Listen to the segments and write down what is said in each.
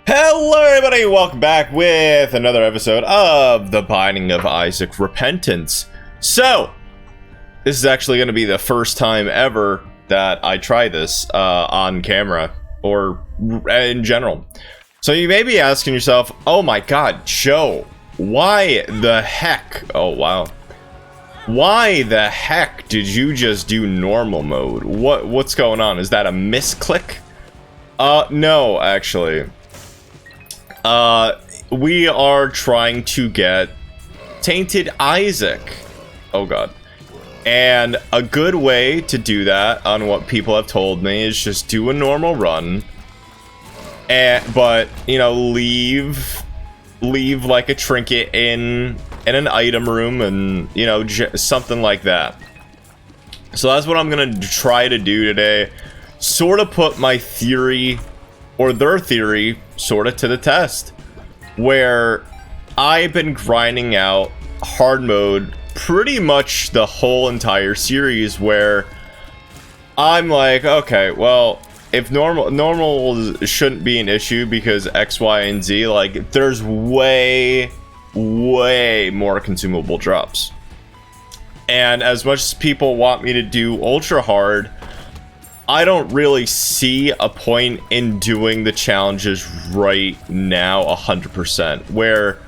Hello everybody, welcome back with another episode of The Binding of Isaac Repentance. So, this is actually going to be the first time ever that I try this on camera, or in general. So you may be asking yourself, oh my god, Joe, why the heck, oh wow, why the heck did you just do normal mode? What's going on? Is that a misclick? No, actually. We are trying to get Tainted Isaac. Oh god. And a good way to do that, on what people have told me, is just do a normal run. But, you know, leave like a trinket in an item room and, you know, something like that. So that's what I'm gonna try to do today. Sort of put my theory, or their theory, sort of to the test, where I've been grinding out hard mode pretty much the whole entire series, where I'm like, okay, well, if normal shouldn't be an issue because X, Y, and Z, like, there's way more consumable drops. And as much as people want me to do ultra hard, I don't really see a point in doing the challenges right now 100%, where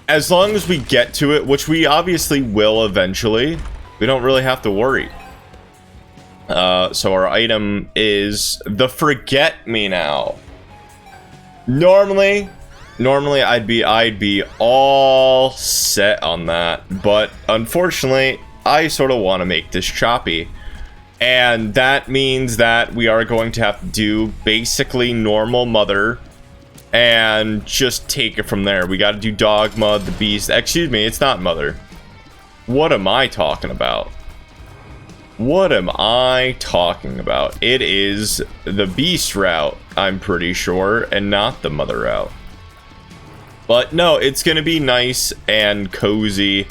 as long as we get to it, which we obviously will eventually, we don't really have to worry. So our item is the Forget Me Now. Normally I'd be all set on that, but unfortunately I sort of want to make this choppy. And that means that we are going to have to do basically normal mother and just take it from there. We got to do Dogma, the Beast. Excuse me, it's not mother. What am I talking about? What am I talking about? It is the Beast route, I'm pretty sure, and not the mother route. But no, it's going to be nice and cozy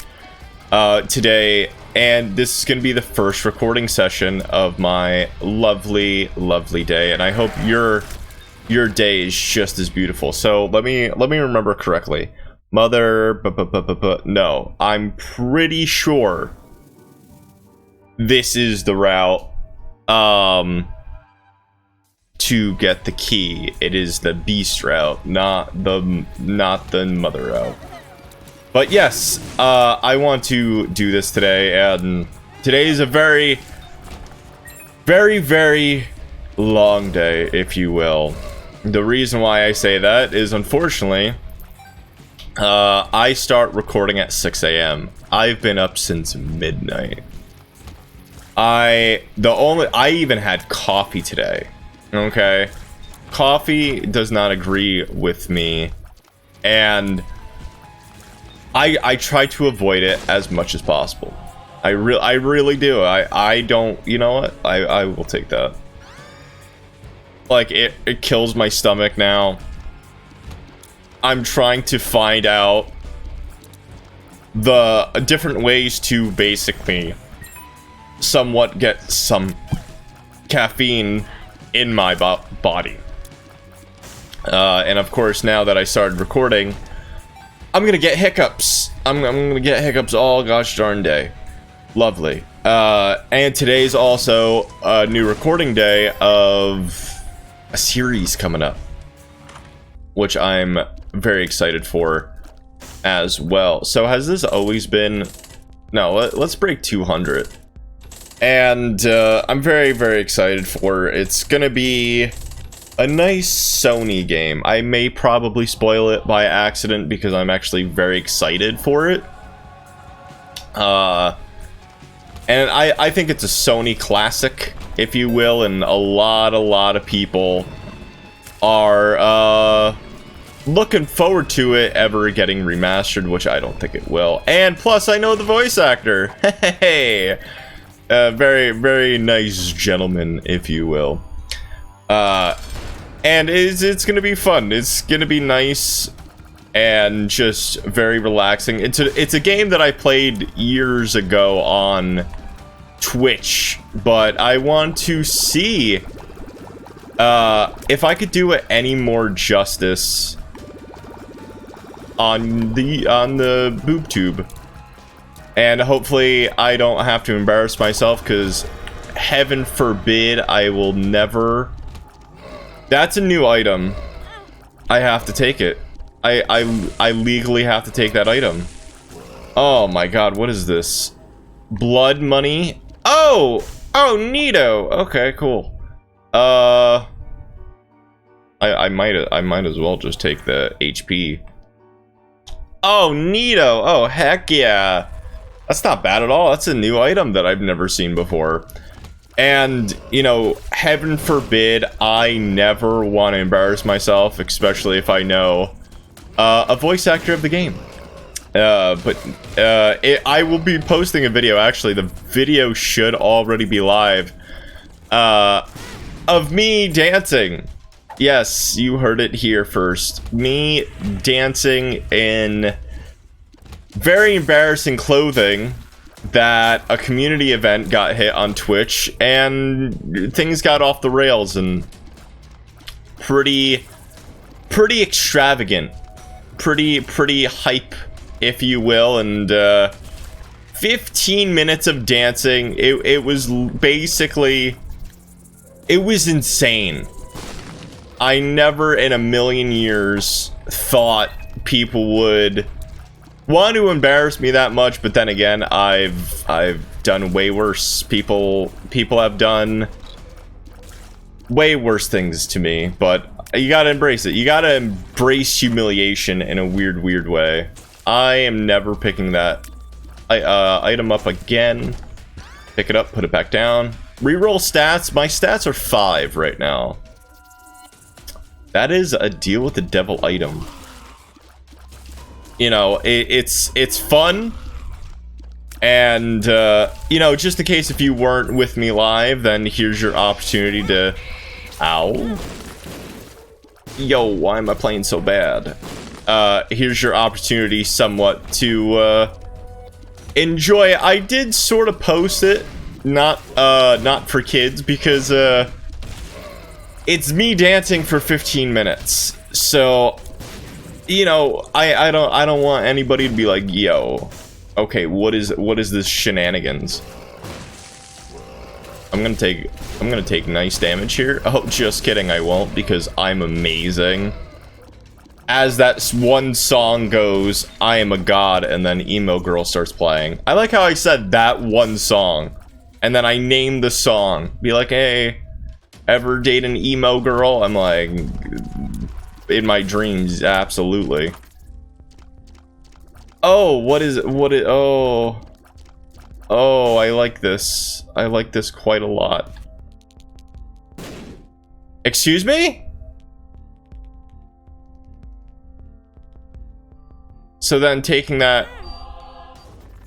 today. And this is going to be the first recording session of my lovely day, and I hope your day is just as beautiful. So let me remember correctly. Mother, no, I'm pretty sure this is the route to get the key. It is the Beast route, not the mother route. But yes, I want to do this today, and today is a very long day, if you will. The reason why I say that is, unfortunately, I start recording at 6 a.m. I've been up since midnight. I even had coffee today, okay? Coffee does not agree with me, and I try to avoid it as much as possible. I really do. I don't, you know what? I will take that. Like, it kills my stomach now. I'm trying to find out the different ways to basically somewhat get some caffeine in my body. And of course, now that I started recording, I'm gonna get hiccups. I'm gonna get hiccups all gosh darn day. Lovely. And today's also a new recording day of a series coming up, which I'm very excited for as well. So has this always been... No, let's break 200. And I'm very excited for it. It's gonna be a nice Sony game. I may probably spoil it by accident because I'm actually very excited for it. And I think it's a Sony classic, if you will, and a lot of people are looking forward to it ever getting remastered, which I don't think it will. And plus, I know the voice actor. Hey, very nice gentleman, if you will. And it's gonna be fun. It's gonna be nice and just very relaxing. It's a game that I played years ago on Twitch, but I want to see If I could do it any more justice on the boob tube, and hopefully I don't have to embarrass myself, because heaven forbid I will never. That's a new item. I have to take it. I legally have to take that item. Oh my god, what is this? Blood money? Oh! Oh, neato! Okay, cool. I might as well just take the HP. Oh, neato! Oh, heck yeah! That's not bad at all. That's a new item that I've never seen before. And, you know, heaven forbid I never want to embarrass myself, especially if I know a voice actor of the game. I will be posting a video. Actually, the video should already be live, of me dancing. Yes, you heard it here first. Me dancing in very embarrassing clothing that a community event got hit on Twitch, and things got off the rails, and pretty extravagant, pretty hype, if you will. And 15 minutes of dancing. It was basically, it was insane. I never in a million years thought people would want to embarrass me that much, but then again, I've done way worse. People have done way worse things to me, but you gotta embrace it. You gotta embrace humiliation in a weird way. I am never picking that item up again. Pick it up, put it back down. Reroll stats. My stats are 5 right now. That is a deal with the devil item. You know, it's fun, and you know, just in case if you weren't with me live, then here's your opportunity to, ow, yo, why am I playing so bad? Here's your opportunity somewhat to enjoy it. I did sort of post it, not for kids, because it's me dancing for 15 minutes, so, you know, I don't want anybody to be like, yo, okay, what is this shenanigans? I'm gonna take nice damage here. Oh, just kidding, I won't, because I'm amazing. As that one song goes, I am a god, and then Emo Girl starts playing. I like how I said that one song, and then I named the song. Be like, hey, ever date an emo girl? I'm like, in my dreams, absolutely. Oh, what is oh, I like this. I like this quite a lot. Excuse me? So then taking that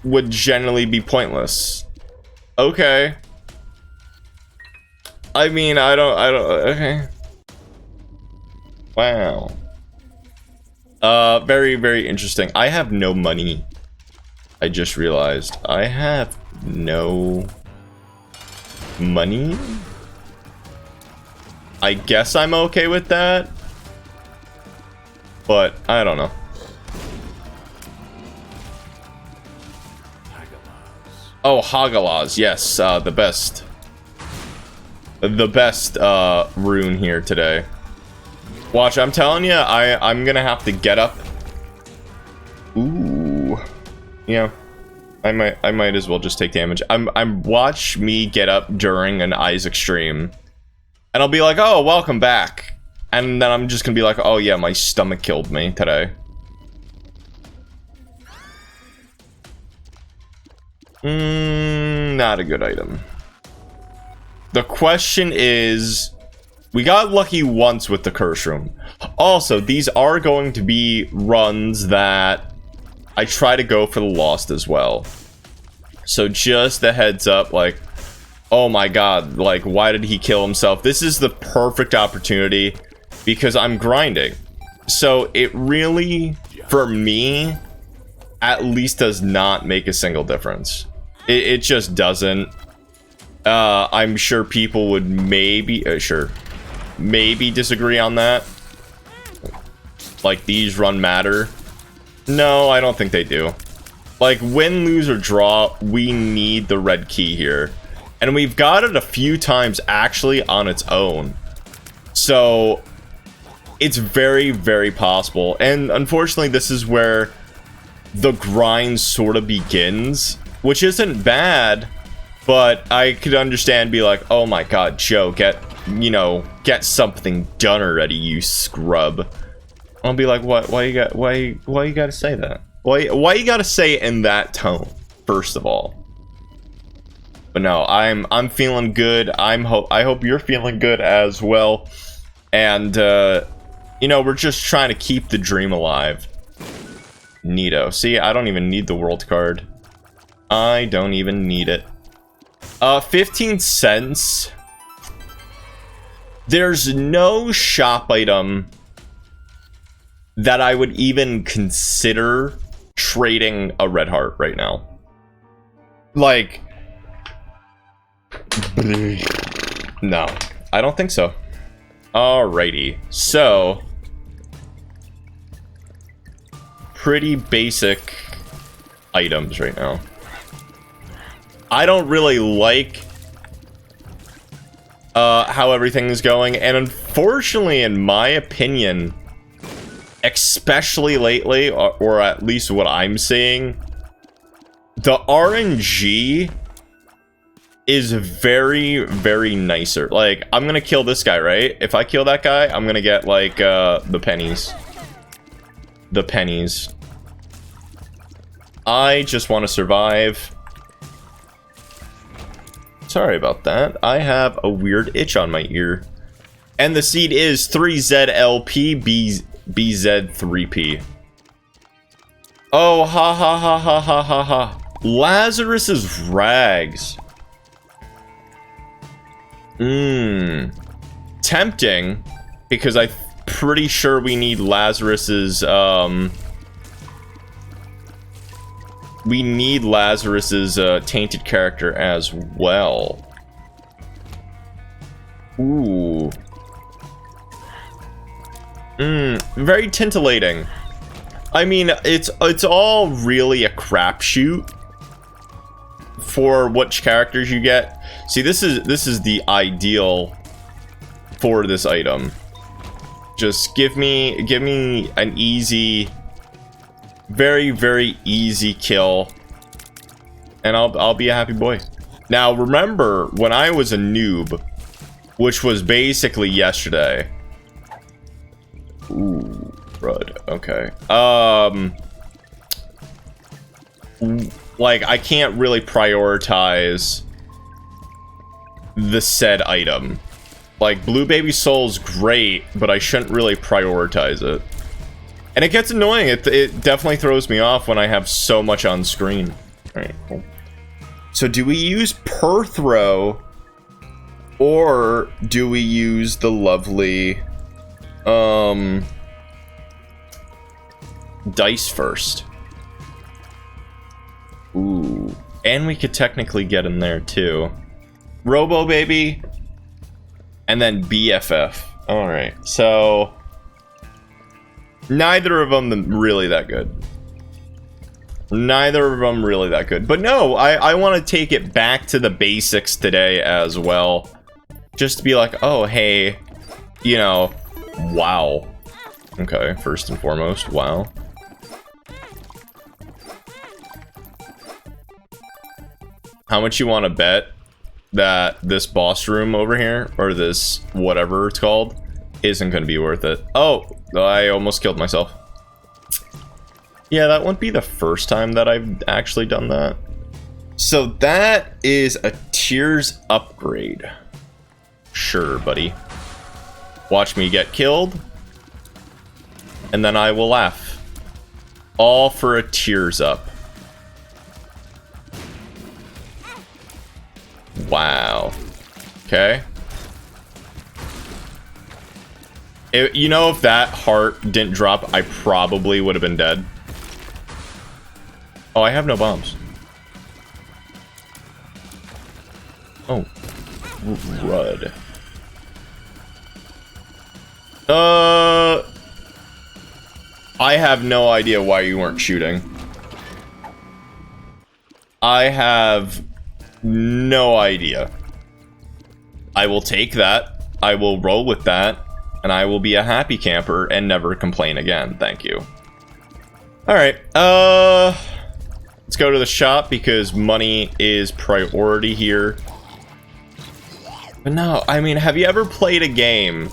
would generally be pointless. Okay. I mean, I don't, okay. Wow. Very interesting. I have no money. I just realized. I have no money? I guess I'm okay with that. But, I don't know. Oh, Hagalas, yes, the best. The best, rune here today. Watch, I'm telling you, I'm gonna have to get up. Ooh. Yeah. I might as well just take damage. Watch me get up during an Isaac stream. And I'll be like, oh, welcome back. And then I'm just gonna be like, oh yeah, my stomach killed me today. Not a good item. The question is, we got lucky once with the curse room. Also, these are going to be runs that I try to go for the lost as well. So just a heads up, like, oh my god, like, why did he kill himself? This is the perfect opportunity because I'm grinding. So it really, for me, at least does not make a single difference. It just doesn't. I'm sure people would maybe, sure. maybe disagree on that. Like, these run matter. No, I don't think they do. Like, win, lose, or draw, we need the red key here. And we've got it a few times actually on its own. So, it's very, very possible. And unfortunately, this is where the grind sort of begins, which isn't bad, but I could understand, be like, oh my god, Joe, get something done already, you scrub. I'll be like, what? Why you gotta say that? Why you gotta say it in that tone? First of all. But no, I'm feeling good. I hope you're feeling good as well. And you know, we're just trying to keep the dream alive. Neato. See, I don't even need the world card. I don't even need it. 15 cents. There's no shop item that I would even consider trading a red heart right now. Like, no, I don't think so. Alrighty, so pretty basic items right now. I don't really like how everything is going, and unfortunately, in my opinion, especially lately, or at least what I'm seeing, the RNG is very, very nicer. Like, I'm gonna kill this guy, right? If I kill that guy, I'm gonna get, like, the pennies. The pennies. I just want to survive. Sorry about that. I have a weird itch on my ear. And the seed is 3ZLP BZ3P. Oh, ha ha ha ha ha ha ha. Lazarus's rags. Tempting, because I'm pretty sure we need Lazarus's, tainted character as well. Ooh. Very tintillating. I mean, it's all really a crapshoot for which characters you get. See, this is the ideal for this item. Just give me an easy, very, very easy kill, and I'll be a happy boy. Now, remember when I was a noob, which was basically yesterday. Ooh, crud. Okay. Like, I can't really prioritize the said item. Like, Blue Baby Soul's great, but I shouldn't really prioritize it. And it gets annoying. It definitely throws me off when I have so much on screen. Alright, cool. So do we use per throw, or do we use the lovely dice first? Ooh. And we could technically get in there too. Robo Baby, and then BFF. Alright, so neither of them really that good. Neither of them really that good. But no, I want to take it back to the basics today as well. Just to be like, oh, hey, you know, wow. Okay, first and foremost, wow. How much you want to bet that this boss room over here, or this whatever it's called, isn't going to be worth it? Oh, I almost killed myself. Yeah, that wouldn't be the first time that I've actually done that. So that is a tiers upgrade. Sure, buddy. Watch me get killed, and then I will laugh. All for a tiers up. Wow. Okay. You know, if that heart didn't drop, I probably would have been dead. Oh, I have no bombs. Oh. Rud. I have no idea why you weren't shooting. I have no idea. I will take that. I will roll with that. And I will be a happy camper and never complain again. Thank you. Alright, let's go to the shop because money is priority here. But no, I mean, have you ever played a game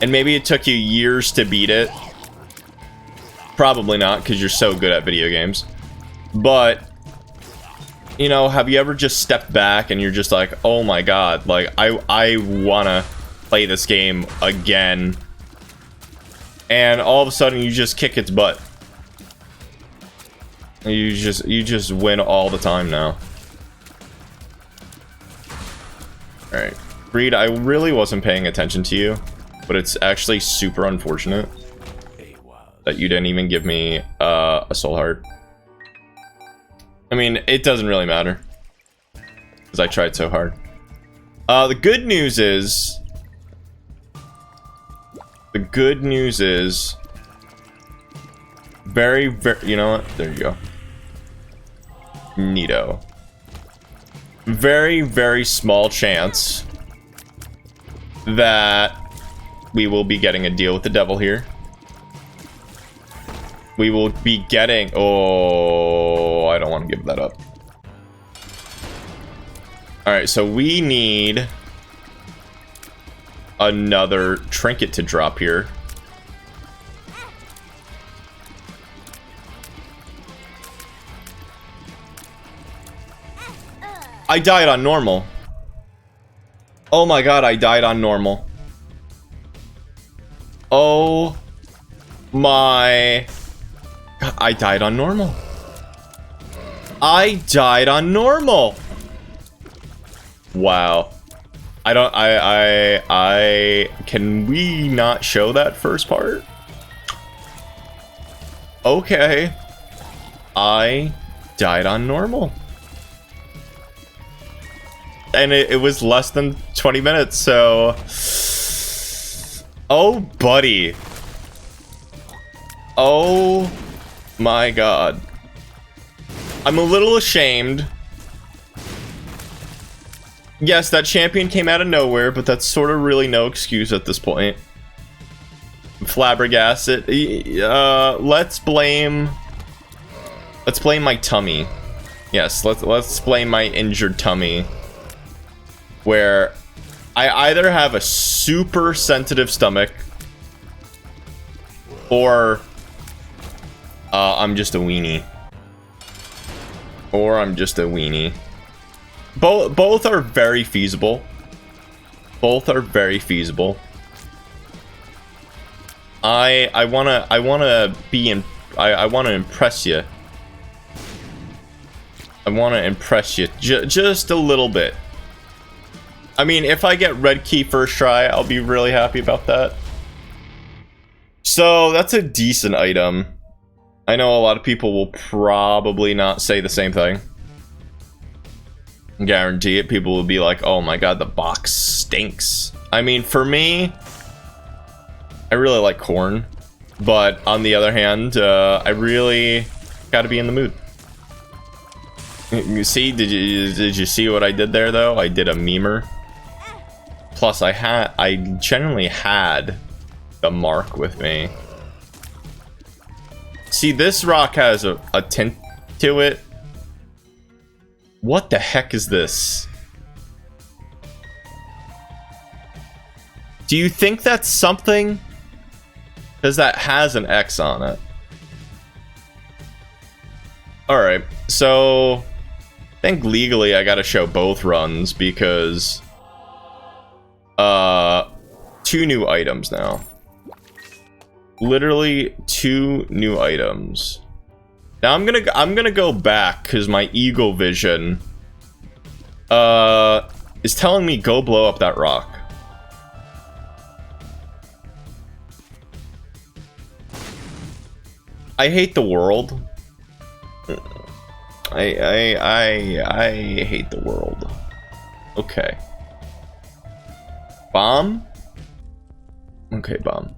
and maybe it took you years to beat it? Probably not, because you're so good at video games. But, you know, have you ever just stepped back and you're just like, oh my god, like, I wanna play this game again. And all of a sudden you just kick its butt. You just win all the time now. Alright. Reed, I really wasn't paying attention to you, but it's actually super unfortunate that you didn't even give me a soul heart. I mean, it doesn't really matter, because I tried so hard. The good news is... Very, you know what? There you go. Neato. Very, very small chance that we will be getting a deal with the devil here. We will be getting... Oh, I don't want to give that up. Alright, so we need another trinket to drop here. I died on normal. Oh my god, I died on normal. Oh my... I died on normal. I died on normal. Wow. Can we not show that first part? Okay. I died on normal. And it was less than 20 minutes, so... Oh, buddy. Oh my god. I'm a little ashamed. Yes, that champion came out of nowhere, but that's sort of really no excuse at this point. Flabbergasted. Let's blame my tummy. Yes, let's blame my injured tummy. Where I either have a super sensitive stomach or I'm just a weenie. Or I'm just a weenie. Both are very feasible. Both are very feasible. I wanna impress you. I wanna impress you just a little bit. I mean, if I get red key first try, I'll be really happy about that. So that's a decent item. I know a lot of people will probably not say the same thing. Guarantee it. People will be like, oh my god, the box stinks. I mean, for me, I really like corn. But on the other hand, I really gotta be in the mood. You see, did you see what I did there though? I did a memer. Plus I generally had the mark with me. See, this rock has a tint to it. What the heck is this? Do you think that's something? Because that has an X on it. Alright, so I think legally I gotta show both runs because 2 new items now. Literally 2 new items. Now I'm gonna go back because my eagle vision is telling me go blow up that rock. I hate the world. I hate the world. Okay. Bomb? Okay, bomb.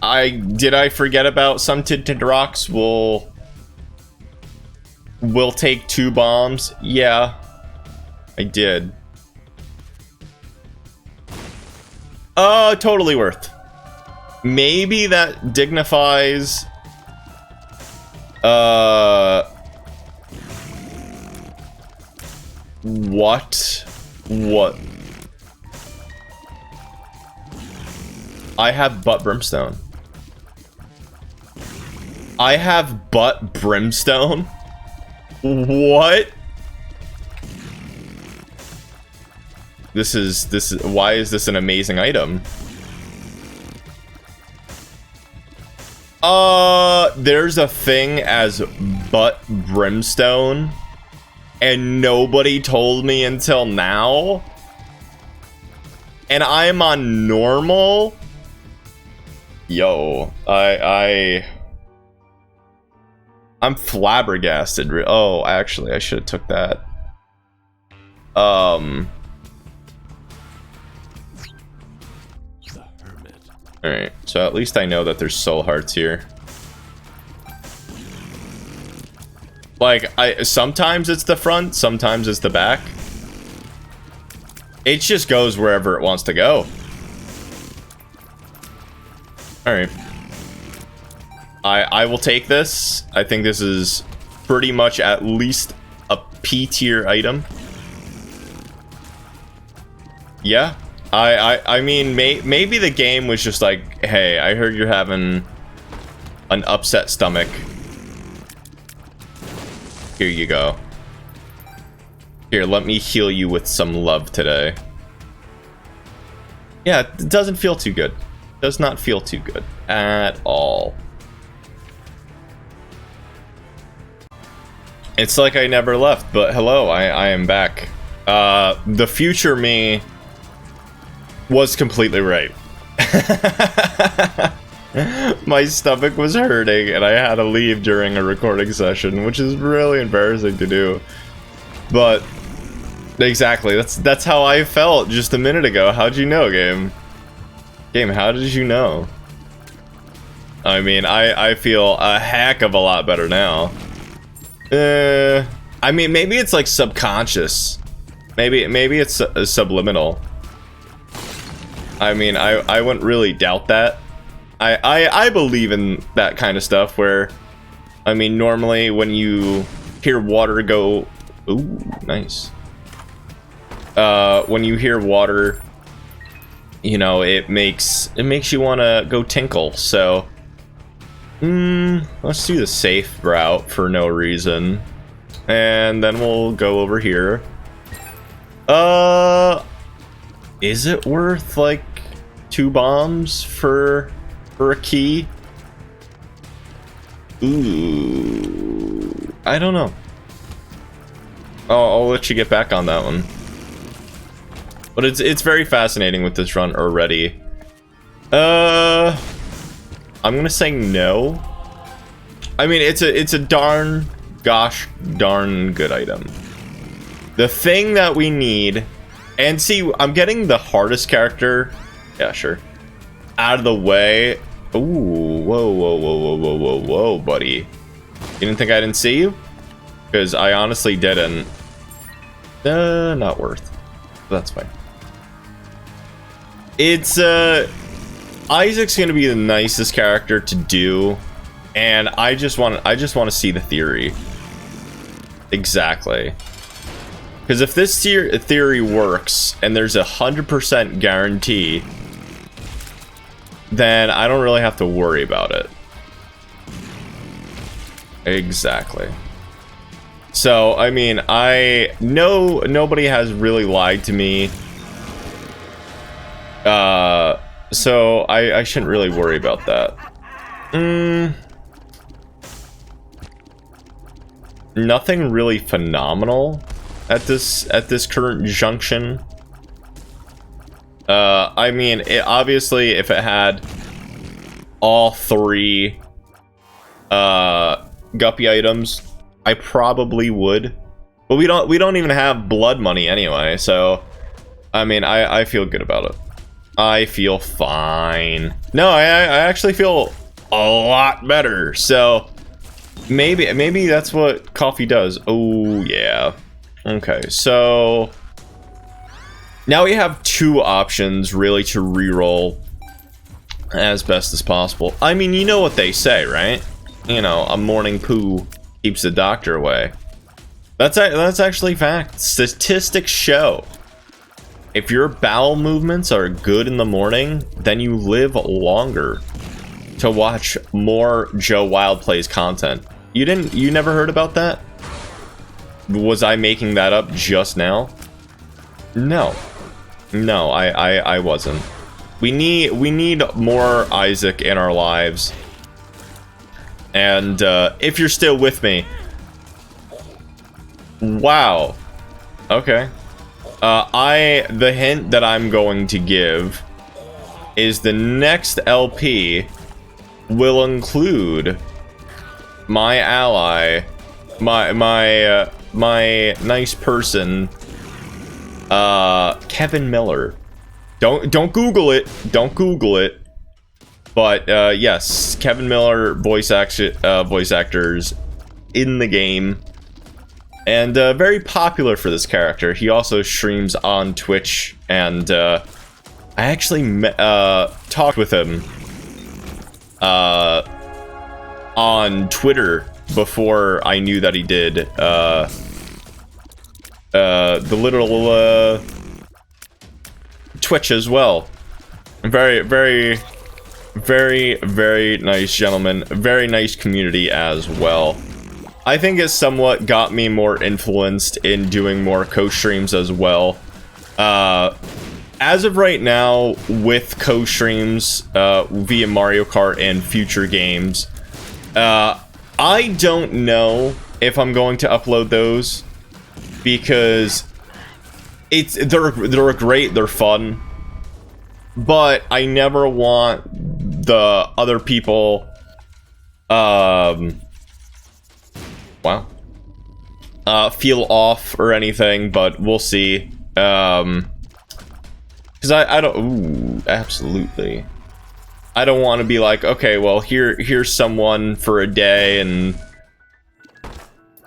I forget about some tinted rocks? We'll take 2 bombs. Yeah, I did. Totally worth. Maybe that dignifies what? I have butt brimstone. I have butt brimstone? What? This is why is this an amazing item? There's a thing as butt brimstone and nobody told me until now. And I'm on normal. Yo, I'm flabbergasted. Oh, actually, I should have took that. Alright, so at least I know that there's soul hearts here. Like, sometimes it's the front, sometimes it's the back. It just goes wherever it wants to go. Alright. I will take this. I think this is pretty much at least a P tier item. Yeah. I mean, maybe the game was just like, hey, I heard you're having an upset stomach. Here you go. Here, let me heal you with some love today. Yeah, it doesn't feel too good. Does not feel too good at all. It's like I never left, but hello, I am back. The future me was completely right. My stomach was hurting and I had to leave during a recording session, which is really embarrassing to do. But exactly, that's how I felt just a minute ago. How'd you know, game? Game, how did you know? I mean, I feel a heck of a lot better now. I mean, maybe it's like subconscious. Maybe it's subliminal. I mean, I wouldn't really doubt that. I believe in that kind of stuff where, I mean, normally when you hear water go, ooh, nice. When you hear water, you know, it makes you want to go tinkle. So, let's do the safe route for no reason, and then we'll go over here. Is it worth like 2 bombs for a key? Ooh, I don't know. I'll let you get back on that one. But it's very fascinating with this run already. I'm gonna say no. I mean, it's a darn good item. The thing that we need, and see, I'm getting the hardest character, yeah, sure, out of the way. Ooh, whoa, buddy. You didn't think I didn't see you? Because I honestly didn't. Not worth. That's fine. It's, Isaac's gonna be the nicest character to do, and I just want to see the theory. Exactly. Because if this theory works, and there's 100% guarantee, then I don't really have to worry about it. Exactly. So, I mean, I know nobody has really lied to me. So I shouldn't really worry about that. Nothing really phenomenal at this current junction. I mean, obviously, if it had all 3 guppy items, I probably would. But we don't even have blood money anyway, so I mean, I feel good about it. I feel fine. No, I actually feel a lot better. So maybe that's what coffee does. Oh yeah. Okay, so now we have two options really to reroll as best as possible. I mean, you know what they say, right? You know, a morning poo keeps the doctor away. That's actually fact. Statistics show if your bowel movements are good in the morning, then you live longer. To watch more Joe Wilde Plays content. You never heard about that? Was I making that up just now? No. No, I wasn't. We need more Isaac in our lives. And if you're still with me, wow. Okay. The hint that I'm going to give is the next LP will include my ally, my nice person, Kevin Miller. Don't Google it. Don't Google it. But yes, Kevin Miller voice actors in the game, and very popular for this character. He also streams on Twitch, and I actually talked with him on Twitter before I knew that he did the little Twitch as well. Very nice gentleman. Very nice community as well. I think it somewhat got me more influenced in doing more co-streams as well. As of right now, with co-streams via Mario Kart and future games, I don't know if I'm going to upload those, because they're great, they're fun, but I never want the other people feel off or anything, but we'll see. Because I don't... Ooh, absolutely. I don't want to be like, okay, well, here's someone for a day, and...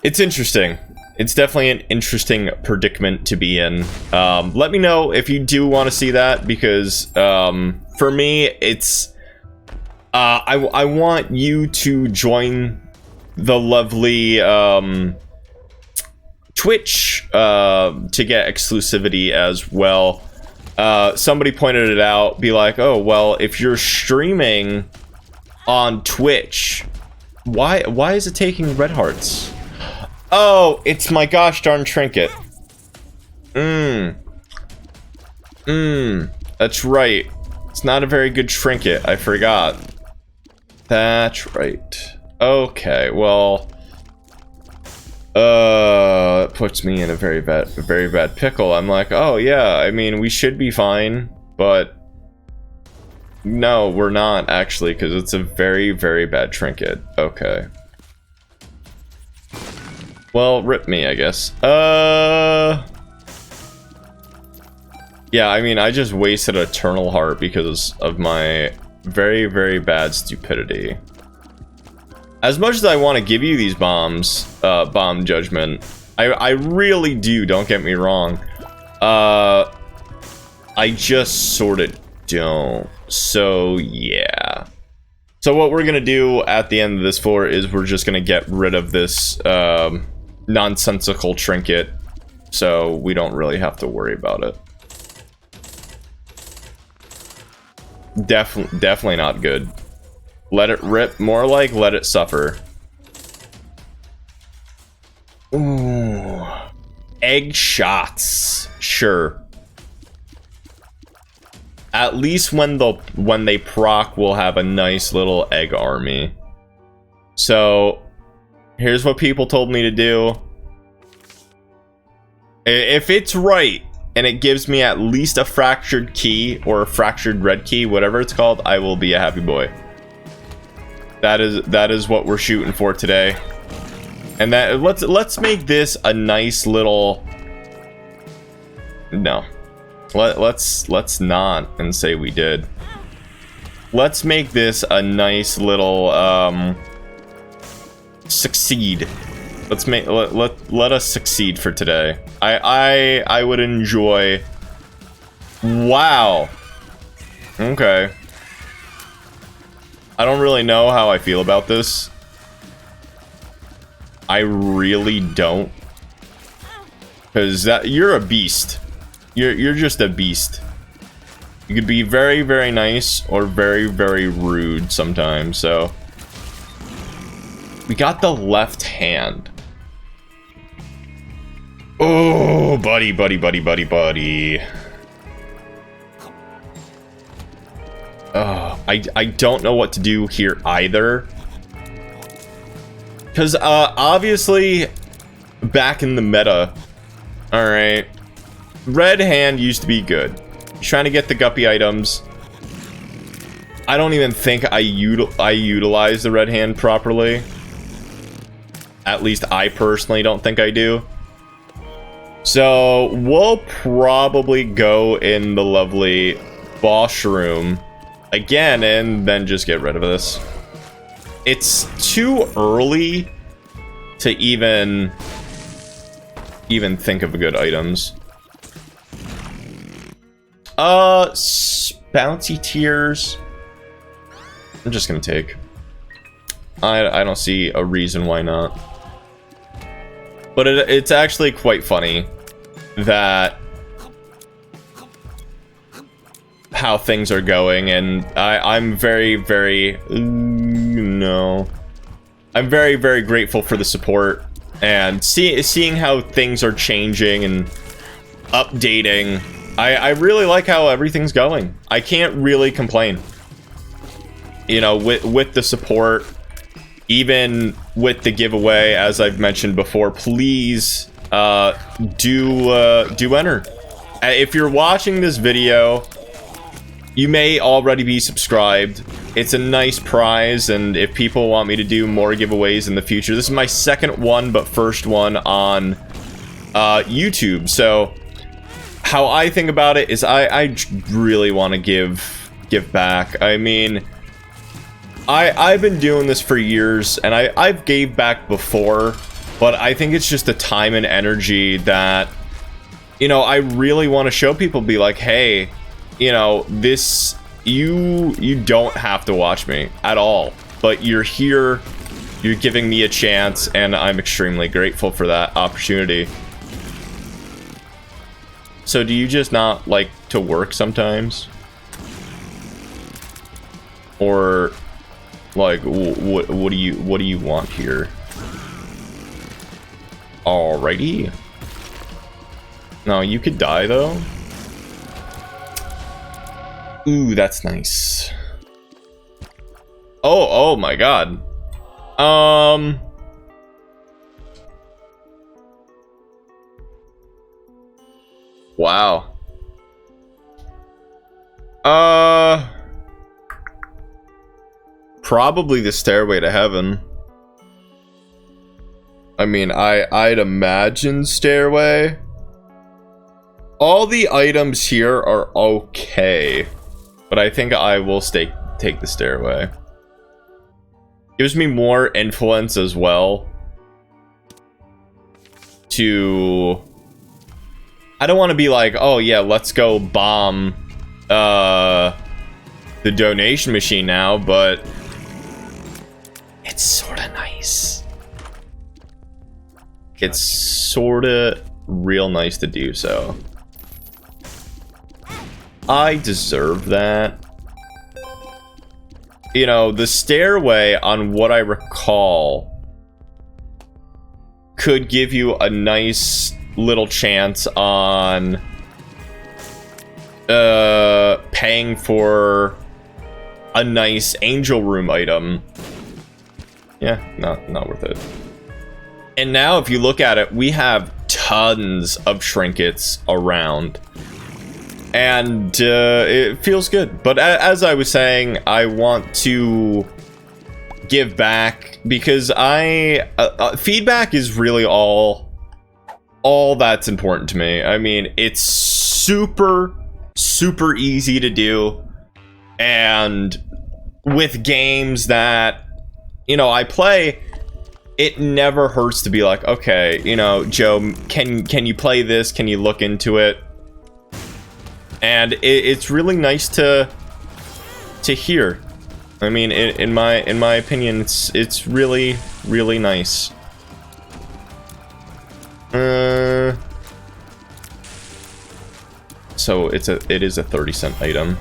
It's interesting. It's definitely an interesting predicament to be in. Let me know if you do want to see that, because for me, it's... I want you to join the lovely Twitch to get exclusivity as well. Somebody pointed it out, be like, oh, well, if you're streaming on Twitch, why is it taking red hearts? Oh, it's my gosh darn trinket. That's right. It's not a very good trinket, I forgot. That's right. Okay, well, it puts me in a very bad pickle. I'm like, oh yeah, I mean, we should be fine, but no, we're not actually, because it's a very bad trinket. Okay. Well, rip me, I guess. Yeah, I mean, I just wasted Eternal Heart because of my very bad stupidity. As much as I want to give you these bombs, bomb judgment, I really do, don't get me wrong. I just sort of don't. So, yeah. So what we're gonna do at the end of this floor is we're just gonna get rid of this, nonsensical trinket, so we don't really have to worry about it. Definitely not good. Let it rip, more like let it suffer. Ooh. Egg shots. Sure. At least when they proc, we'll have a nice little egg army. So, here's what people told me to do. If it's right, and it gives me at least a fractured key, or a fractured red key, whatever it's called, I will be a happy boy. That is what we're shooting for today. And that let's make this a nice little... No. Let's not and say we did. Let's make this a nice little succeed. Let us succeed for today. I would enjoy. Wow. Okay. I don't really know how I feel about this. I really don't. Cause you're a beast. You're just a beast. You could be very, very nice or very, very rude sometimes, so. We got the left hand. Oh, buddy. I don't know what to do here either. Because, obviously, back in the meta, alright, red hand used to be good. Trying to get the guppy items. I don't even think I utilize the red hand properly. At least I personally don't think I do. So, we'll probably go in the lovely boss room again and then just get rid of this. It's too early to even think of good items. Bouncy tears. I'm just gonna take. I don't see a reason why not. But it's actually quite funny that how things are going, and I'm very, very no. I'm very, very grateful for the support and seeing how things are changing and updating. I really like how everything's going. I can't really complain. You know, with the support, even with the giveaway, as I've mentioned before, please do enter. If you're watching this video, you may already be subscribed. It's a nice prize, and if people want me to do more giveaways in the future, this is my second one, but first one on YouTube. So how I think about it is I really want to give back. I mean, I've been doing this for years, and I've gave back before, but I think it's just the time and energy that, you know, I really want to show people, be like, hey, you know, this, you don't have to watch me at all, but you're here, you're giving me a chance, and I'm extremely grateful for that opportunity. So do you just not like to work sometimes? Or like what do you want here? Alrighty. No, you could die though. Ooh, that's nice. Oh my god. Wow. Probably the Stairway to Heaven. I mean, I'd imagine Stairway. All the items here are okay, but I think I will take the Stairway. Gives me more influence as well to... I don't want to be like, oh yeah, let's go bomb the donation machine now, but it's sort of nice. It's sort of real nice to do so. I deserve that. You know, the Stairway, on what I recall, could give you a nice little chance on paying for a nice angel room item. Yeah, not worth it. And now if you look at it, we have tons of trinkets around, and it feels good. But as I was saying, I want to give back, because feedback is really all that's important to me. I mean, it's super super easy to do, and with games that, you know, I play, it never hurts to be like, okay, you know, Joe, can you play this? Can you look into it? And it's really nice to hear. I mean, in my opinion, it's really nice. So it is a 30-cent item.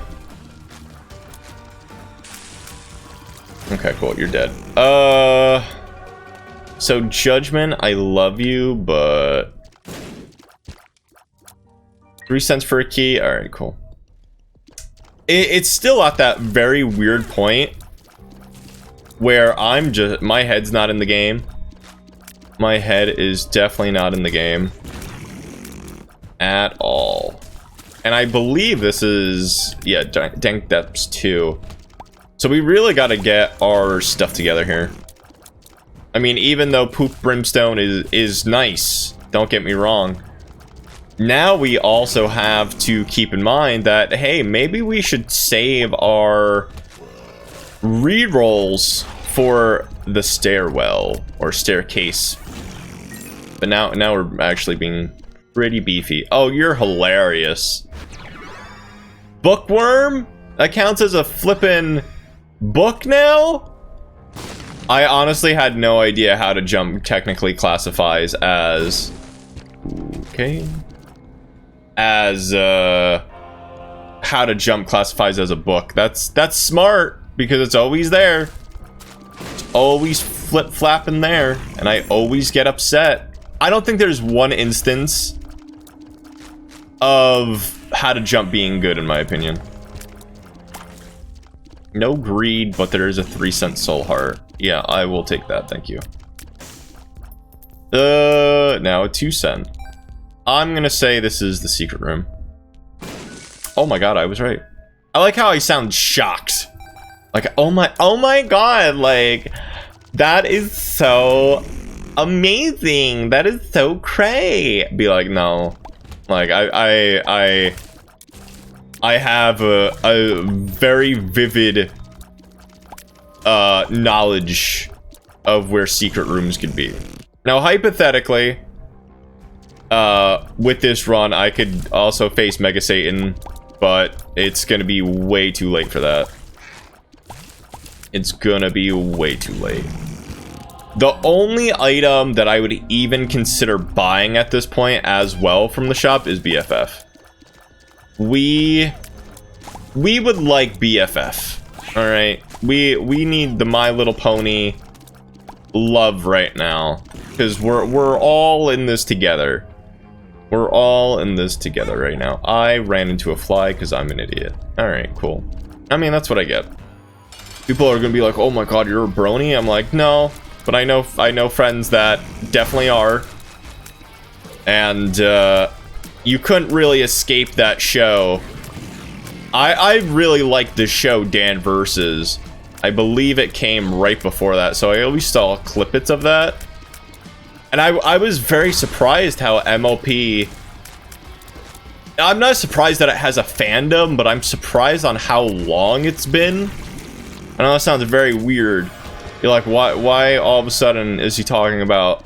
Okay, cool. You're dead. So Judgment, I love you, but 3 cents for a key. All right, cool. It's still at that very weird point where my head's not in the game. My head is definitely not in the game at all. And I believe this is, yeah, Dank Depths 2. So we really got to get our stuff together here. I mean, even though Poop Brimstone is nice, don't get me wrong. Now we also have to keep in mind that, hey, maybe we should save our rerolls for the stairwell or staircase. But now we're actually being pretty beefy. Oh, you're hilarious. Bookworm? That counts as a flippin' book now? I honestly had no idea how to jump technically classifies as... Okay. As, how to jump classifies as a book. That's smart, because it's always there. It's always flip-flapping there, and I always get upset. I don't think there's one instance of how to jump being good, in my opinion. No greed, but there is a 3-cent soul heart. Yeah, I will take that, thank you. Now a 2-cent. I'm gonna say this is the secret room. Oh my god, I was right. I like how I sound shocked. Like, oh my god, like, that is so amazing. That is so cray. Be like, no. Like, I have a very vivid knowledge of where secret rooms could be. Now, hypothetically, with this run, I could also face Mega Satan, but it's gonna be way too late for that. It's gonna be way too late. The only item that I would even consider buying at this point as well from the shop is BFF. We would like BFF. All right, we need the My Little Pony love right now, because we're all in this together. We're all in this together right now. I ran into a fly because I'm an idiot. All right, cool. I mean, that's what I get. People are gonna be like, "Oh my god, you're a brony." I'm like, no, but I know friends that definitely are, and you couldn't really escape that show. I really like the show Dan Versus. I believe it came right before that, so I always saw clippets of that. And I was very surprised how MLP... I'm not surprised that it has a fandom, but I'm surprised on how long it's been. I know that sounds very weird. You're like, why all of a sudden is he talking about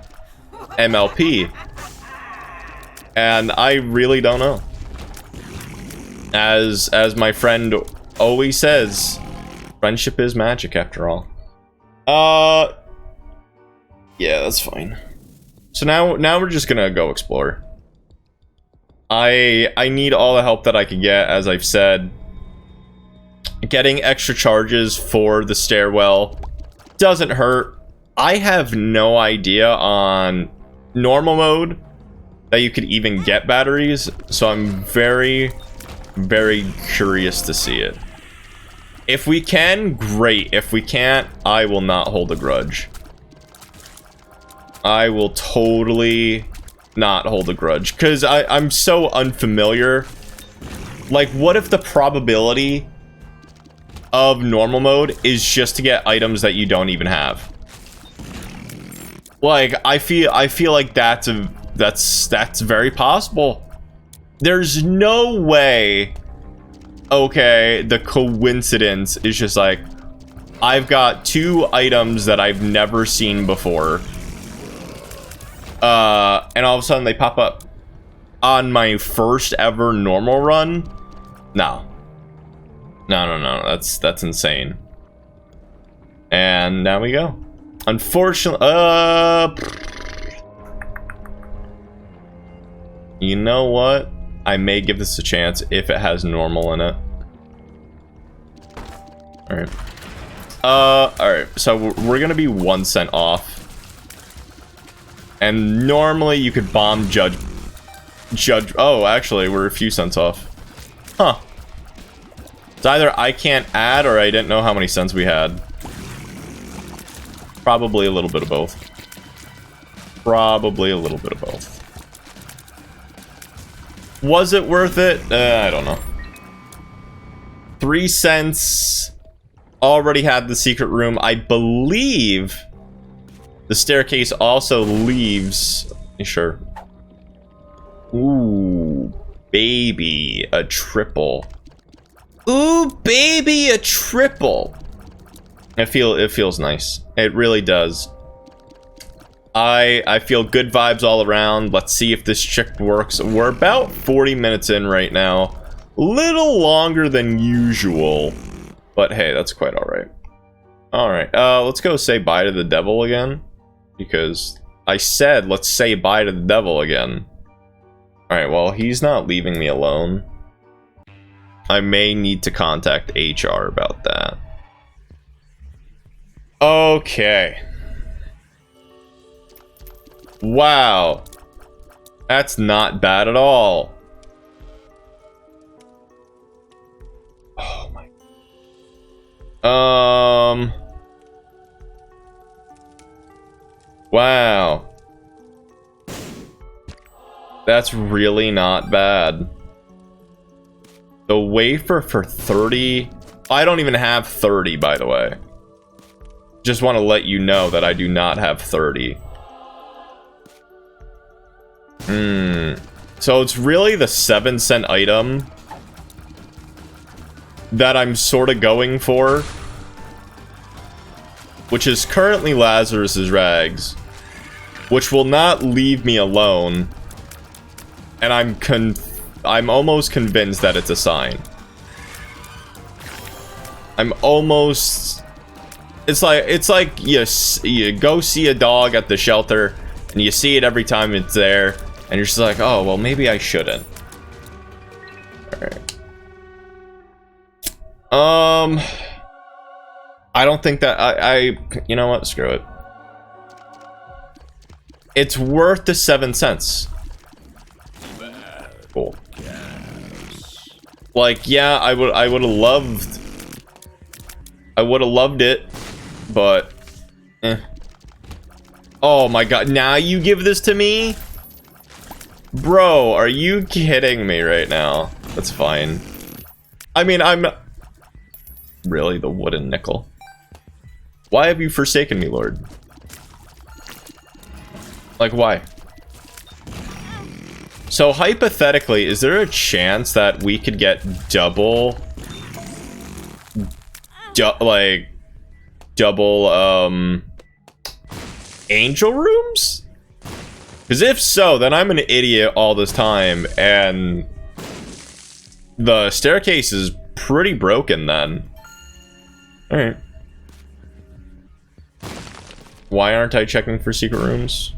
MLP? And I really don't know. As my friend always says, friendship is magic after all. Yeah, that's fine. So now we're just gonna go explore. I need all the help that I can get, as I've said. Getting extra charges for the stairwell doesn't hurt. I have no idea on normal mode that you could even get batteries, so I'm very, very curious to see it. If we can, great. If we can't, I will not hold a grudge. I will totally not hold a grudge, because I'm so unfamiliar. Like, what if the probability of normal mode is just to get items that you don't even have? Like, I feel like that's very possible. There's no way okay, the coincidence is just like, I've got 2 items that I've never seen before. And all of a sudden they pop up on my first ever normal run. No. No. That's insane. And now we go. Unfortunately, you know what? I may give this a chance if it has normal in it. Alright. Alright, so we're gonna be 1 cent off. And normally you could bomb judge. Oh, actually, we're a few cents off. Huh. It's either I can't add or I didn't know how many cents we had. Probably a little bit of both. Probably a little bit of both. Was it worth it? I don't know. 3 cents. Already had the secret room. I believe the staircase also leaves. Sure. Ooh, baby, a triple. Ooh, baby, a triple. It feels nice. It really does. I feel good vibes all around. Let's see if this chick works. We're about 40 minutes in right now. Little longer than usual. But hey, that's quite alright. Alright, let's go say bye to the devil again. Because I said let's say bye to the devil again. Alright, well, he's not leaving me alone. I may need to contact HR about that. Okay. Wow. That's not bad at all. Oh my. Wow. That's really not bad. The wafer for 30. I don't even have 30, by the way. Just want to let you know that I do not have 30. So it's really the 7 cent item that I'm sort of going for, which is currently Lazarus's rags, which will not leave me alone, and I'm almost convinced that it's a sign. I'm almost. It's like you go see a dog at the shelter, and you see it every time it's there, and you're just like, oh well, maybe I shouldn't. All right. I don't think that you know what? Screw it. It's worth the 7 cents. Cool. Like, yeah, I would have loved it, but oh my god, now you give this to me? Bro, are you kidding me right now? That's fine. I mean, I'm really the wooden nickel. Why have you forsaken me, Lord? Like, why? So, hypothetically, is there a chance that we could get double, angel rooms? Because if so, then I'm an idiot all this time, and the staircase is pretty broken then. Alright. Why aren't I checking for secret rooms?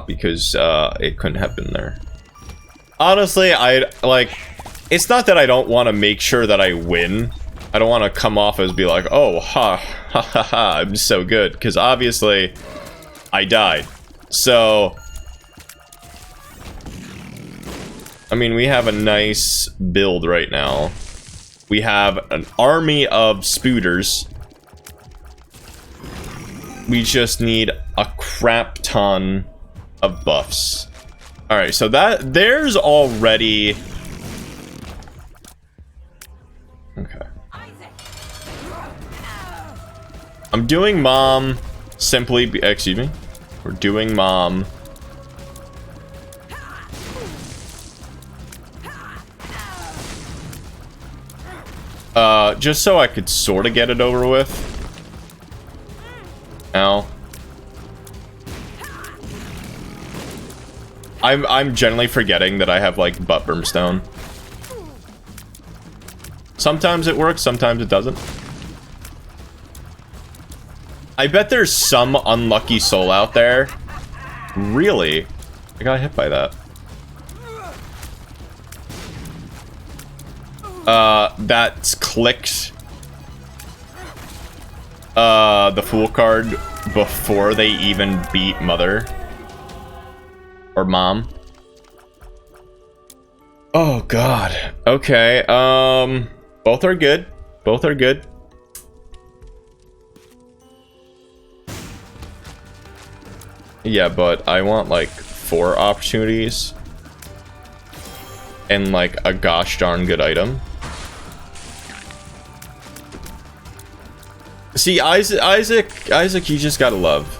Because it couldn't have been there. Honestly, it's not that I don't want to make sure that I win. I don't want to come off as be like, oh, ha, ha, ha, ha, I'm so good. Because obviously, I died. So, I mean, we have a nice build right now. We have an army of spooters. We just need a crap ton of buffs. Alright, so there's already... Okay. I'm doing mom simply... Excuse me? We're doing mom. Just so I could sort of get it over with. Ow. I'm generally forgetting that I have, like, butt brimstone. Sometimes it works, sometimes it doesn't. I bet there's some unlucky soul out there. Really? I got hit by that. That's clicked the Fool card before they even beat Mother. Or Mom. Oh, God. Okay, both are good. Both are good. Yeah, but I want, like, 4 opportunities. And, like, a gosh darn good item. See, Isaac, you just gotta love.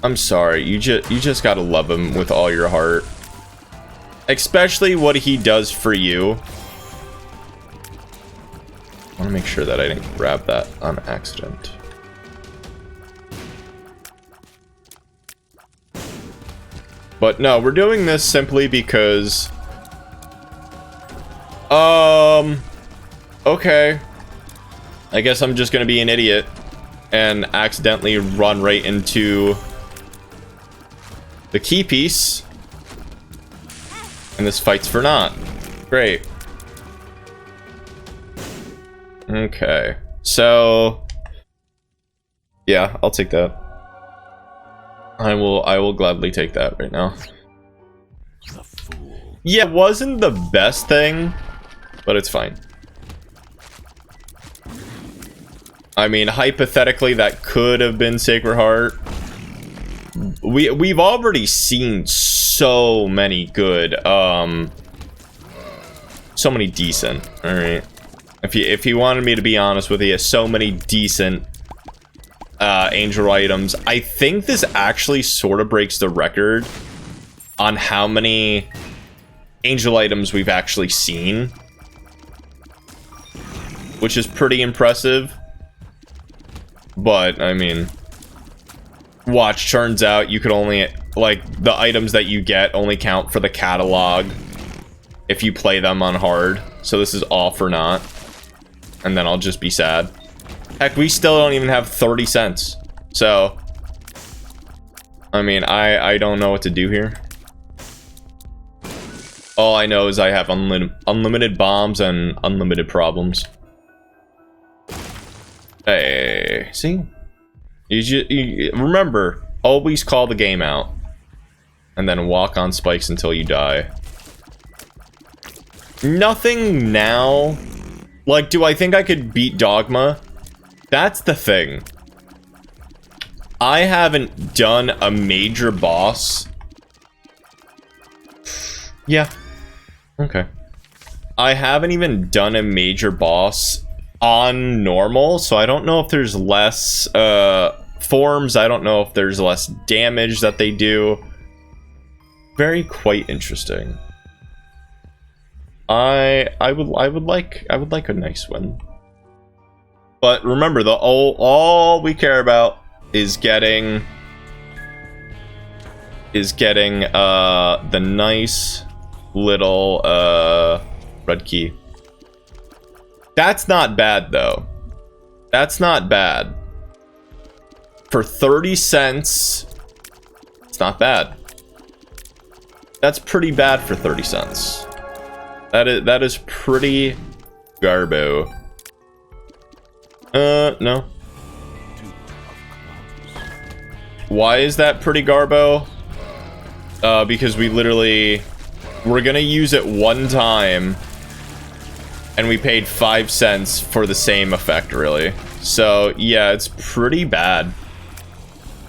I'm sorry, you just gotta love him with all your heart. Especially what he does for you. I wanna make sure that I didn't grab that on accident. But no, we're doing this simply because... Okay. I guess I'm just gonna be an idiot and accidentally run right into the key piece. And this fight's for naught. Great. Okay. So... yeah, I'll take that. I will gladly take that right now. Yeah, it wasn't the best thing, but it's fine. I mean, hypothetically, that could have been Sacred Heart. We've already seen so many good, so many decent. All right, if you wanted me to be honest with you, so many decent angel items. I think this actually sort of breaks the record on how many angel items we've actually seen, which is pretty impressive. But I mean, watch, turns out you could only, like, the items that you get only count for the catalog if you play them on hard. So this is all for naught, and then I'll just be sad. Heck, we still don't even have 30 cents. So, I mean, I don't know what to do here. All I know is I have unlimited bombs and unlimited problems. Hey, see? You remember, always call the game out. And then walk on spikes until you die. Nothing now. Like, do I think I could beat Dogma? That's the thing. I haven't done a major boss. Yeah. Okay. I haven't even done a major boss on normal, so I don't know if there's less forms. I don't know if there's less damage that they do. Very quite interesting. I would like a nice win. But remember, all we care about is getting the nice little red key. That's not bad though. That's not bad. For 30 cents, it's not bad. That's pretty bad for 30 cents. That is pretty garbo. No. Why is that pretty garbo? Because we're gonna use it one time, and we paid 5 cents for the same effect, really. So, yeah, it's pretty bad.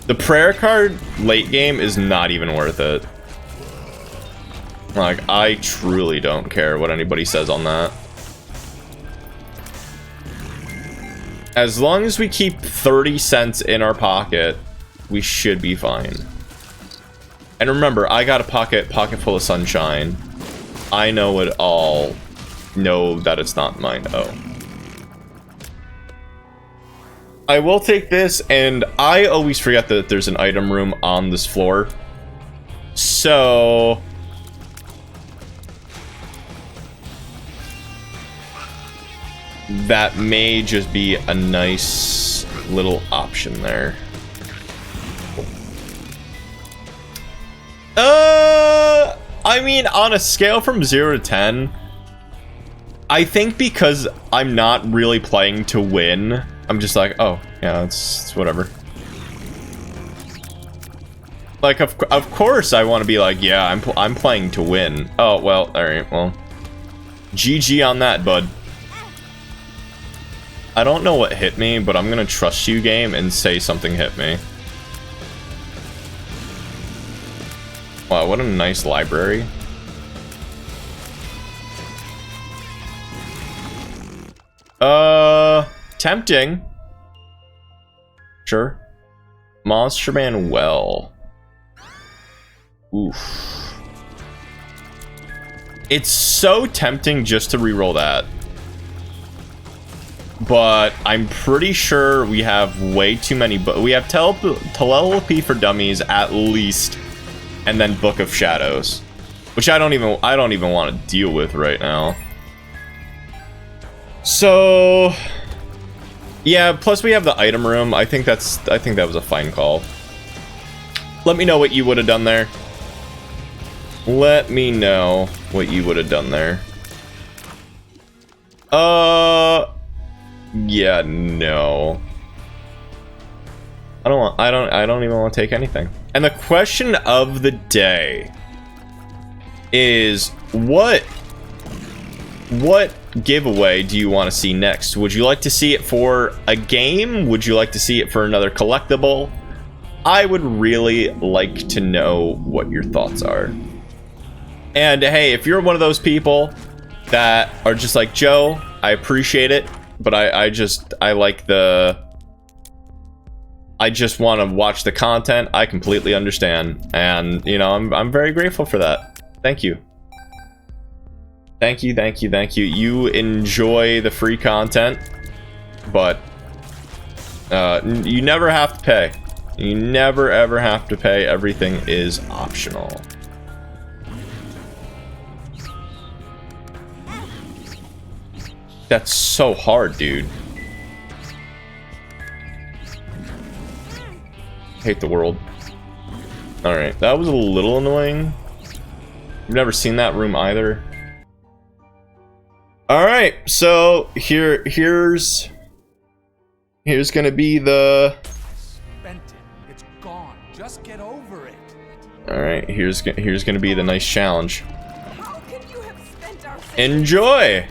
The prayer card late game is not even worth it. Like, I truly don't care what anybody says on that. As long as we keep 30 cents in our pocket, we should be fine. And remember, I got a pocket full of sunshine. I know it all. know that it's not mine. Oh. I will take this, and I always forget that there's an item room on this floor. So... that may just be a nice little option there. I mean, on a scale from 0 to 10, I think because I'm not really playing to win, I'm just like, oh, yeah, it's whatever. Like, of course I want to be like, yeah, I'm playing to win. Oh, well, alright, well. GG on that, bud. I don't know what hit me, but I'm gonna trust you, game, and say something hit me. Wow, what a nice library. Tempting. Sure. Monster Man Well. Oof. It's so tempting just to reroll that. But I'm pretty sure we have way too many. But we have Telepathy for Dummies at least, and then Book of Shadows, which I don't even want to deal with right now. So, yeah. Plus, we have the item room. I think that was a fine call. Let me know what you would have done there. Let me know what you would have done there. Yeah, no. I don't even want to take anything. And the question of the day is what giveaway do you want to see next? Would you like to see it for a game? Would you like to see it for another collectible? I would really like to know what your thoughts are. And hey, if you're one of those people that are just like, Joe, I appreciate it, but I just want to watch the content, I completely understand. And, you know, I'm very grateful for that. Thank you. Thank you, thank you, thank you. You enjoy the free content, but you never have to pay. You never, ever have to pay. Everything is optional. That's so hard, dude. Hate the world. Alright, that was a little annoying. I've never seen that room either. Alright, so here's gonna be the... Spent it. It's gone. Just get over it. Alright, here's gonna be the nice challenge. How can you have spent our Enjoy!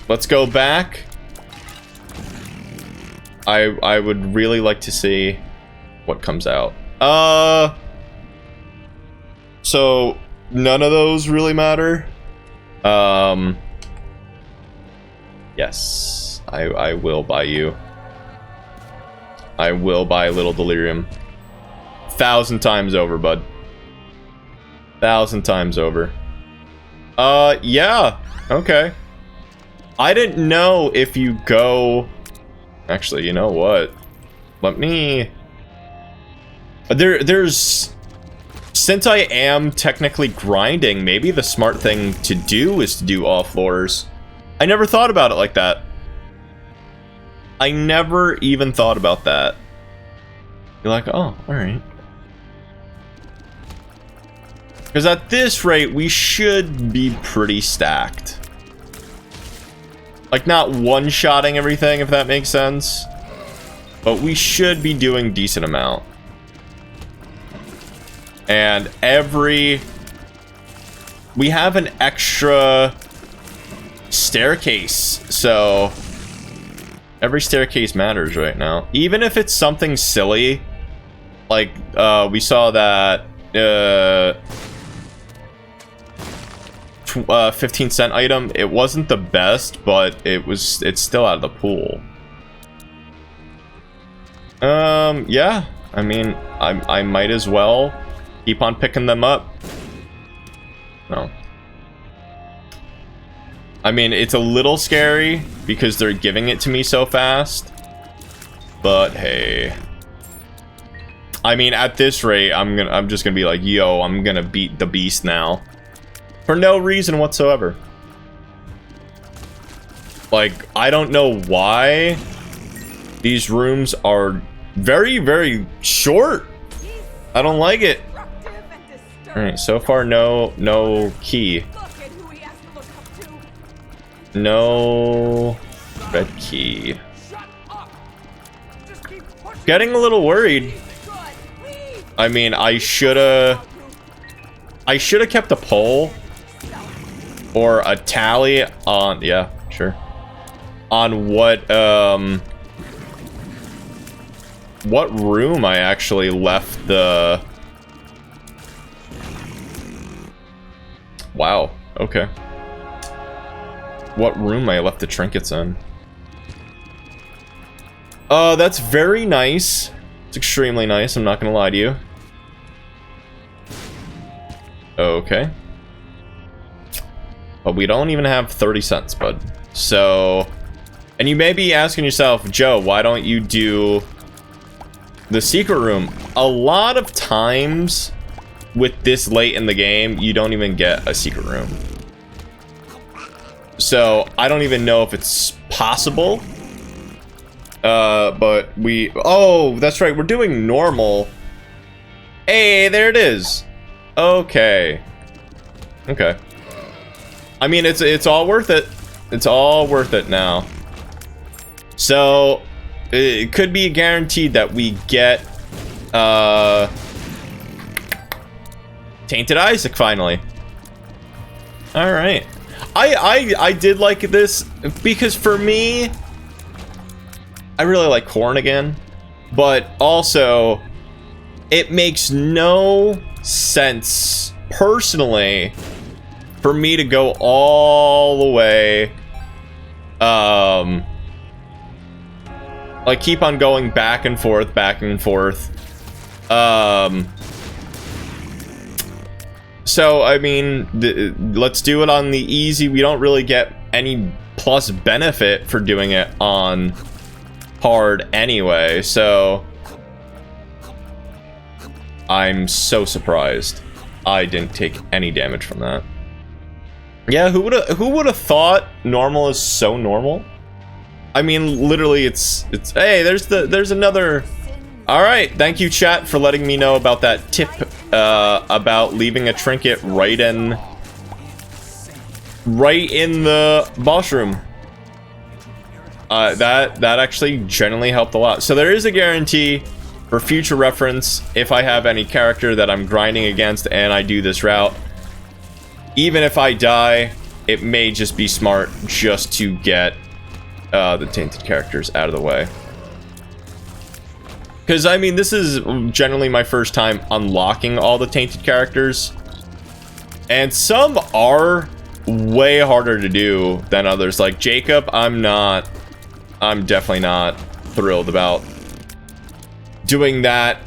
Let's go back. I would really like to see what comes out. So none of those really matter. Yes, I will buy you. I will buy Little Delirium. 1,000 times over, bud. 1,000 times over. Yeah. Okay. I didn't know if you go... Actually, you know what? Let me... There's... Since I am technically grinding, maybe the smart thing to do is to do all floors. I never thought about it like that. I never even thought about that. You're like, oh, alright. Because at this rate, we should be pretty stacked. Like, not one-shotting everything, if that makes sense. But we should be doing decent amount. And we have an extra staircase, so every staircase matters right now. Even if it's something silly, like, we saw that, 15-cent item. It wasn't the best, but it's still out of the pool. Yeah. I mean, I might as well keep on picking them up. No. I mean, it's a little scary because they're giving it to me so fast. But hey. I mean, at this rate, I'm just gonna be like, yo, I'm gonna beat the beast now. For no reason whatsoever. Like, I don't know why these rooms are very, very short. I don't like it. Alright, so far no key. No red key. Getting a little worried. I mean, I shoulda kept a poll or a tally on, yeah, sure, on what room I actually left the. Wow, okay. What room I left the trinkets in. That's very nice. It's extremely nice, I'm not gonna lie to you. Okay. But we don't even have 30 cents, bud. So, and you may be asking yourself, Joe, why don't you do the secret room? A lot of times with this late in the game, you don't even get a secret room. So, I don't even know if it's possible. But we... Oh, that's right, we're doing normal. Hey, there it is. Okay. Okay. I mean, it's all worth it. It's all worth it now. So, it could be guaranteed that we get, Tainted Isaac, finally. Alright. I did like this, because for me, I really like corn again, but also, it makes no sense, personally, for me to go all the way, like, keep on going back and forth, so, I mean, let's do it on the easy. We don't really get any plus benefit for doing it on hard anyway, so I'm so surprised I didn't take any damage from that. Yeah, who would have thought normal is so normal? I mean, literally, it's hey, there's another. All right, thank you, chat, for letting me know about that tip about leaving a trinket right in the boss room. That actually generally helped a lot. So there is a guarantee for future reference if I have any character that I'm grinding against and I do this route. Even if I die, it may just be smart just to get the tainted characters out of the way. Because, I mean, this is generally my first time unlocking all the tainted characters. And some are way harder to do than others. Like Jacob, I'm definitely not thrilled about doing that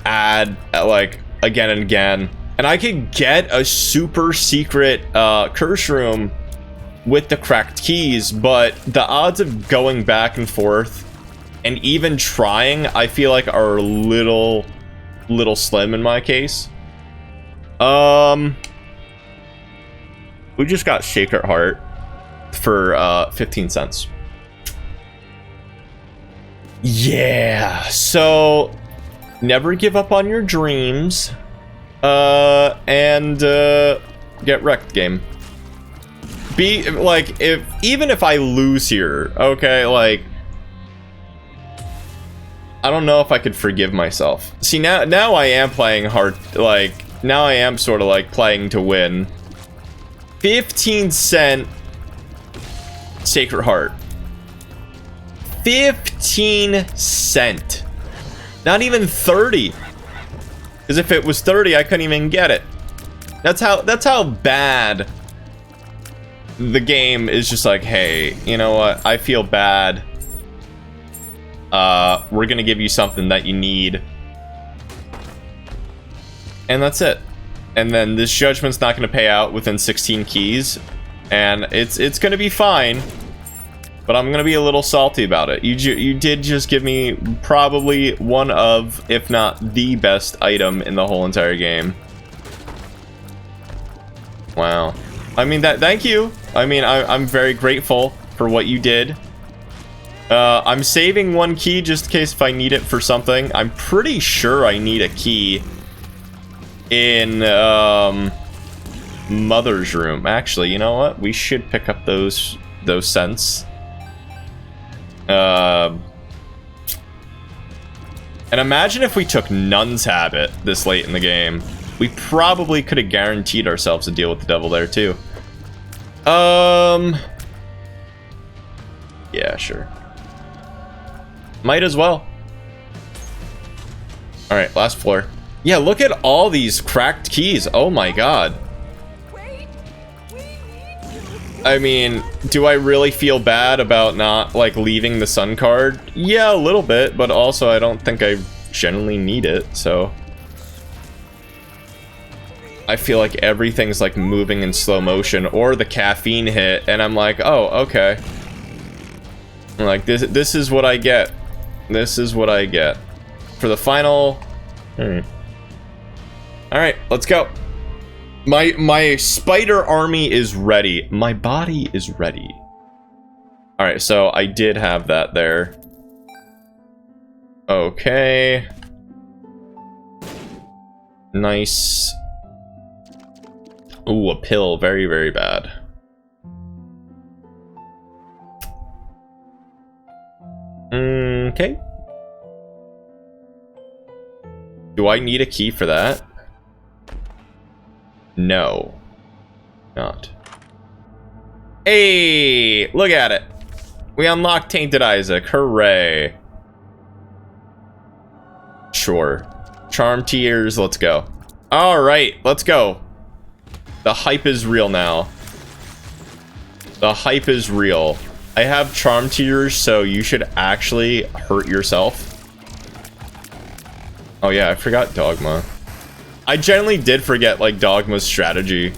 like again and again. And I could get a super secret curse room with the cracked keys, but the odds of going back and forth and even trying, I feel like, are a little slim in my case. We just got Sacred Heart for 15 cents. Yeah, so never give up on your dreams. And get wrecked, game. Be like, even if I lose here, okay, like, I don't know if I could forgive myself. See, now I am playing hard, like, now I am sort of like playing to win. 15 cent Sacred Heart. 15 cent. Not even 30. Because if it was 30, I couldn't even get it. That's how bad the game is. Just like, hey, you know what? I feel bad. We're gonna give you something that you need. And that's it. And then this judgment's not gonna pay out within 16 keys. And it's gonna be fine. But I'm gonna be a little salty about it. You did just give me probably one of, if not the best item in the whole entire game. Wow. I mean, thank you. I mean, I'm very grateful for what you did. I'm saving one key just in case if I need it for something. I'm pretty sure I need a key in Mother's room. Actually, you know what? We should pick up those scents. And imagine if we took Nun's Habit this late in the game. We probably could have guaranteed ourselves a deal with the devil there too. Yeah, sure. Might as well. Alright, last floor. Yeah, look at all these cracked keys. Oh my god. Wait, we need you. I mean, do I really feel bad about not, like, leaving the sun card? Yeah, a little bit, but also I don't think I generally need it, so... I feel like everything's, like, moving in slow motion, or the caffeine hit, and I'm like, oh, okay. Like, this is what I get. This is what I get. For the final... Alright, let's go. My spider army is ready. My body is ready. Alright, so I did have that there. Okay. Nice. Ooh, a pill. Very, very bad. Okay. Do I need a key for that? No. Not. Hey! Look at it! We unlocked Tainted Isaac. Hooray. Sure. Charm tears. Let's go. Alright, let's go. The hype is real now. The hype is real. I have charm tears, so you should actually hurt yourself. Oh yeah, I forgot Dogma. I generally did forget, like, Dogma's strategy.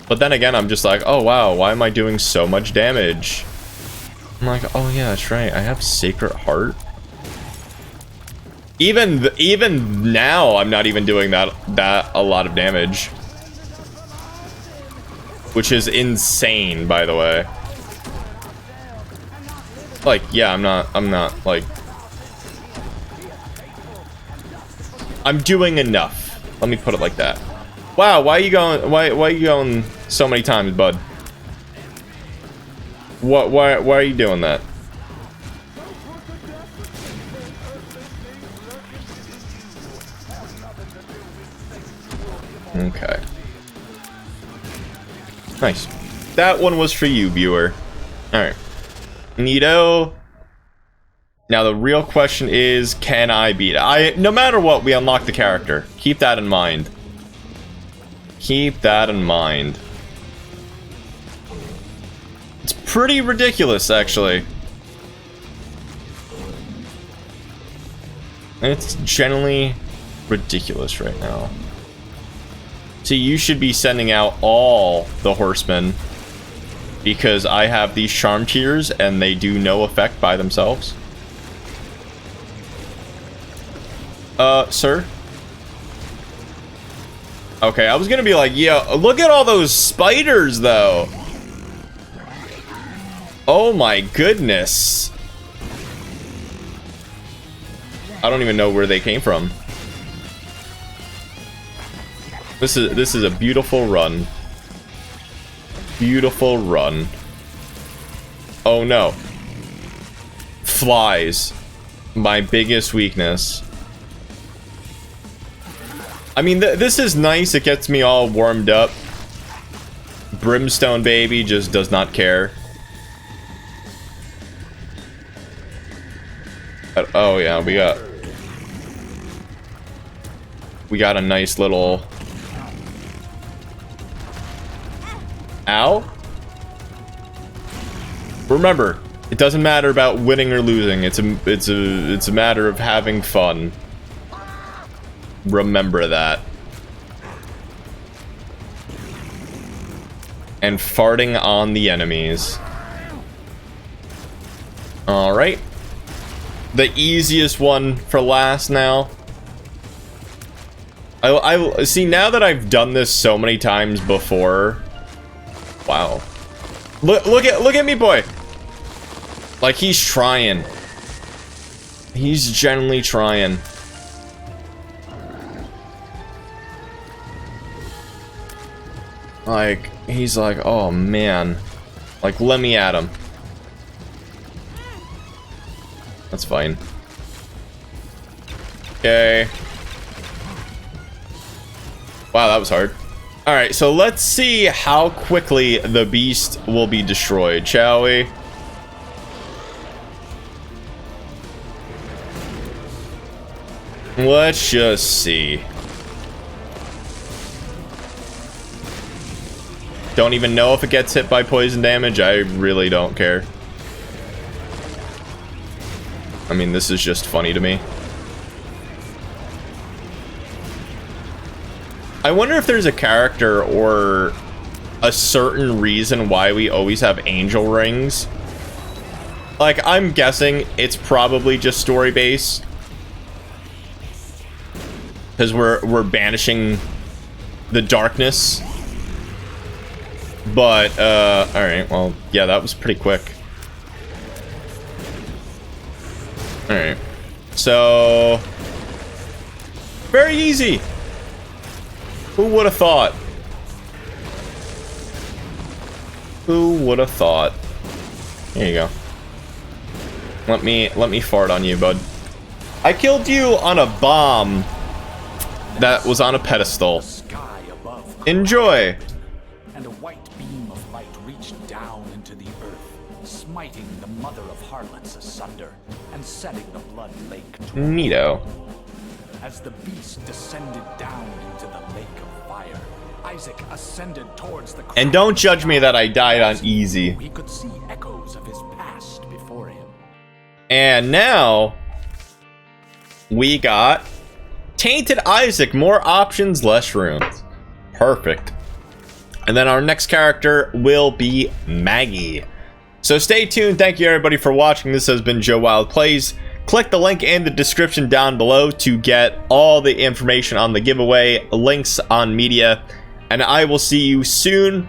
But then again, I'm just like, oh wow, why am I doing so much damage? I'm like, oh yeah, that's right, I have Sacred Heart. Even now, I'm not even doing that a lot of damage. Which is insane, by the way. Like, yeah, I'm not, like... I'm doing enough. Let me put it like that. Wow, why are you going so many times, bud? Why are you doing that? Okay. Nice. That one was for you, viewer. Alright. Neato. Now the real question is, can I beat it? No matter what, we unlock the character. Keep that in mind. Keep that in mind. It's pretty ridiculous, actually. It's generally ridiculous right now. So you should be sending out all the horsemen, because I have these charm tears and they do no effect by themselves. Sir? Okay, I was gonna be like, yo, look at all those spiders, though. Oh my goodness. I don't even know where they came from. This is a beautiful run. Beautiful run. Oh no. Flies. My biggest weakness. I mean, this is nice. It gets me all warmed up. Brimstone baby just does not care. But, oh yeah, we got a nice little... Ow? Remember, it doesn't matter about winning or losing. It's a matter of having fun. Remember that. and farting on the enemies. Alright. The easiest one for last now. I see, now that I've done this so many times before. Wow. Look at me, boy. Like, he's trying. He's genuinely trying. Like, he's like, oh man. Like, let me at him. That's fine. Okay. Wow, that was hard. Alright, so let's see how quickly the beast will be destroyed, shall we? Let's just see. Don't even know if it gets hit by poison damage. I really don't care. I mean, this is just funny to me. I wonder if there's a character or a certain reason why we always have angel rings. Like, I'm guessing it's probably just story based. Because we're banishing the darkness. But, alright, well, yeah, that was pretty quick. Alright. So, very easy. Who would have thought? Who would have thought? Here you go. Let me fart on you, bud. I killed you on a bomb that was on a pedestal. Enjoy. And a white beam of light reached down into the earth, smiting the mother of harlots asunder and setting the blood lake to Neato. As the beast descended down into the lake of fire, Isaac ascended towards the And don't judge me that I died on easy. He could see echoes of his past before him. And now we got Tainted Isaac, more options, less runes. Perfect. And then our next character will be Maggie. So stay tuned. Thank you everybody for watching. This has been Joe Wilde Plays. Click the link in the description down below to get all the information on the giveaway, links on media, and I will see you soon.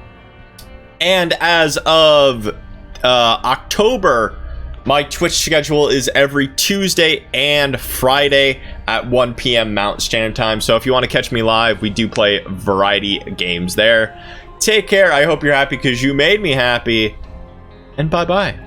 And as of October, my Twitch schedule is every Tuesday and Friday at 1 p.m. Mountain Standard Time. So if you want to catch me live, we do play variety games there. Take care. I hope you're happy because you made me happy. And bye-bye.